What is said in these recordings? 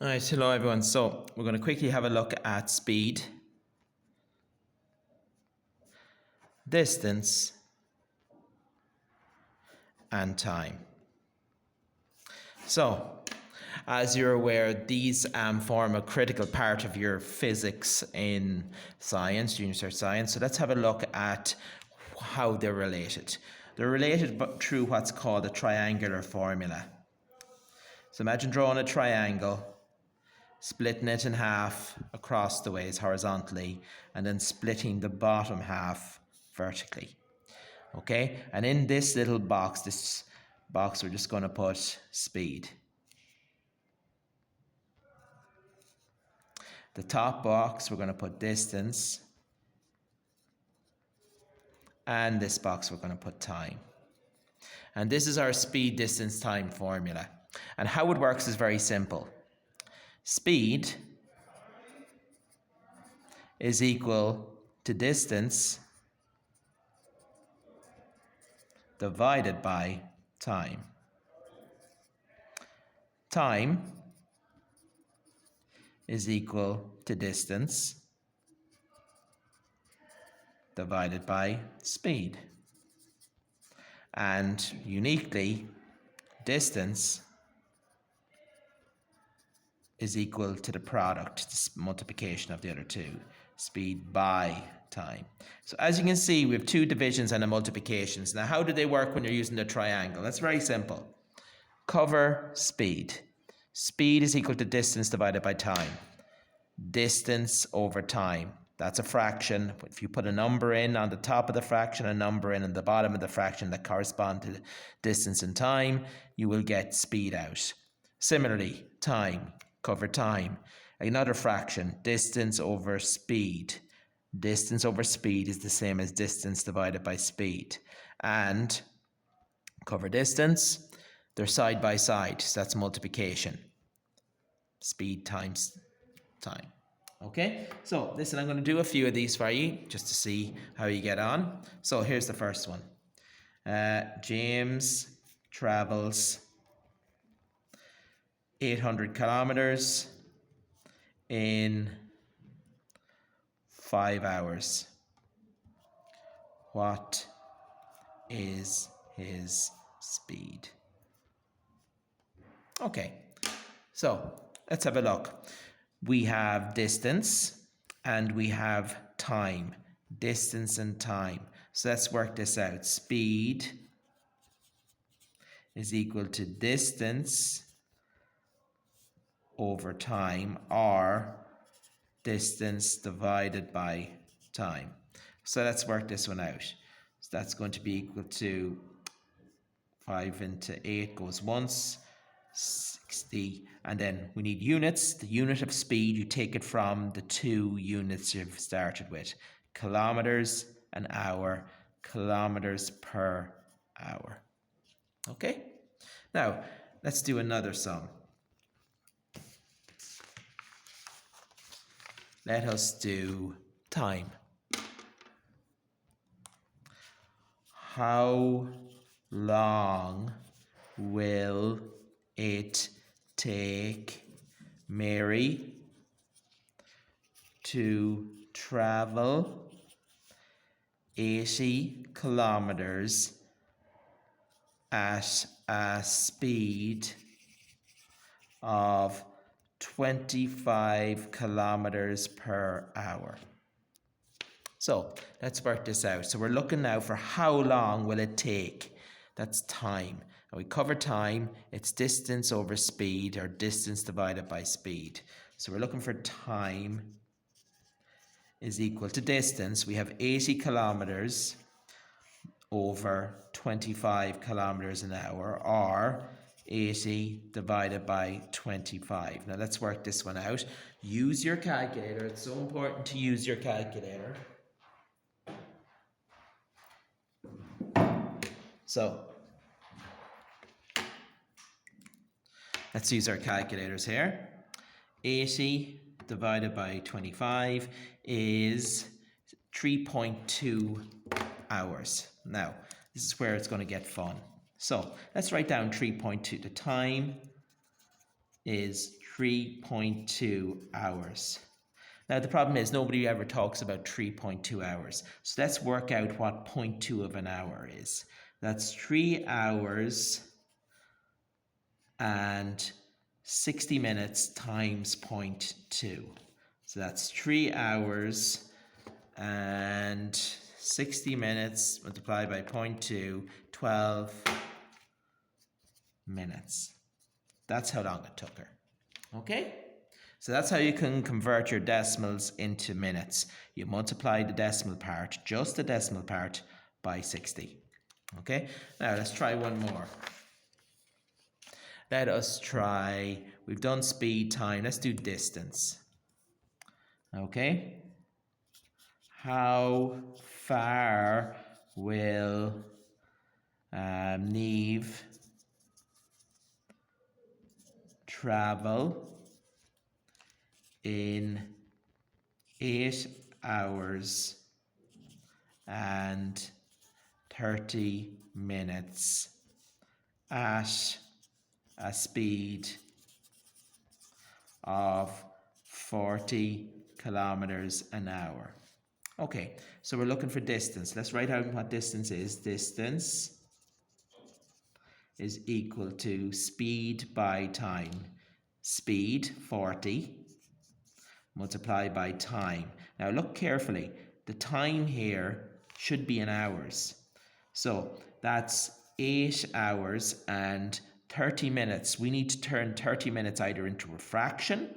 All right, hello everyone. So we're going to quickly have a look at speed, distance, and time. So, as you're aware, these form a critical part of your physics in science, junior cert science. So let's have a look at how they're related. They're related through what's called a triangular formula. So imagine drawing a triangle, splitting it in half across the ways horizontally, and then splitting the bottom half vertically. Okay, and in this little box, we're just going to put speed. The top box, we're going to put distance. And this box, we're going to put time. And this is our speed, distance, time formula. And how it works is very simple. Speed is equal to distance divided by time. Time is equal to distance divided by speed. And uniquely, distance is equal to the product, the multiplication of the other two, speed by time. So as you can see, we have two divisions and a multiplications. Now, how do they work when you're using the triangle? That's very simple. Cover speed. Speed is equal to distance divided by time. Distance over time. That's a fraction. If you put a number in on the top of the fraction, a number in on the bottom of the fraction that correspond to distance and time, you will get speed out. Similarly, time, cover time. Another fraction, distance over speed. Distance over speed is the same as distance divided by speed. And cover distance, they're side by side, so that's multiplication. Speed times time. Okay, so listen, I'm going to do a few of these for you just to see how you get on. So here's the first one. James travels 800 kilometers in 5 hours. What is his speed? Okay, so let's have a look. We have distance and we have time. Distance and time. So let's work this out. Speed is equal to distance over time, or distance divided by time. So let's work this one out. So that's going to be equal to 5 into 8 goes once, 60, and then we need units. The unit of speed, you take it from the two units you've started with. Kilometers an hour, kilometers per hour. Okay? Now, let's do another sum. Let us do time. How long will it take Mary to travel 80 kilometers at a speed of 25 kilometers per hour? So let's work this out. So we're looking now for how long will it take. That's time. And we cover time, it's distance over speed, or distance divided by speed. So we're looking for time is equal to distance. We have 80 kilometers over 25 kilometers an hour, or 80 divided by 25. Now let's work this one out. Use your calculator. It's so important to use your calculator. So let's use our calculators here. 80 divided by 25 is 3.2 hours. Now, this is where it's going to get fun. So let's write down 3.2. The time is 3.2 hours. Now the problem is nobody ever talks about 3.2 hours. So let's work out what 0.2 of an hour is. That's 3 hours and 60 minutes times 0.2. So that's 3 hours and 60 minutes multiplied by 0.2, 12 minutes. That's how long it took her. Okay? So that's how you can convert your decimals into minutes. You multiply the decimal part, just the decimal part, by 60. Okay? Now let's try one more. Let us try, we've done speed, time, let's do distance. Okay? How far will Neve travel in 8 hours and 30 minutes at a speed of 40 kilometers an hour? Okay, so we're looking for distance. Let's write out what distance is. Distance is equal to speed by time. Speed, 40, multiplied by time. Now look carefully. The time here should be in hours. So that's 8 hours and 30 minutes. We need to turn 30 minutes either into a fraction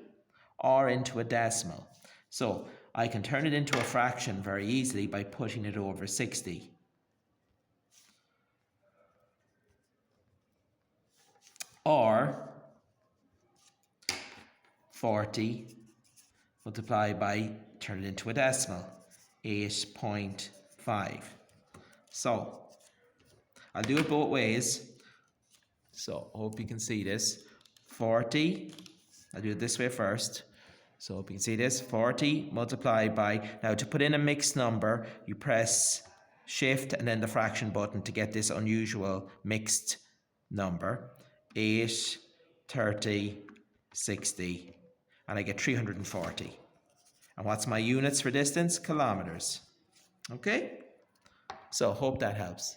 or into a decimal. So I can turn it into a fraction very easily by putting it over 60. Or 40 multiplied by, turn it into a decimal, 8.5. So I'll do it both ways. So I hope you can see this. 40, I'll do it this way first. So hope you can see this, 40 multiplied by, now to put in a mixed number, you press shift and then the fraction button to get this unusual mixed number. 8, 30, 60, and I get 340. And what's my units for distance? Kilometers. Okay? So hope that helps.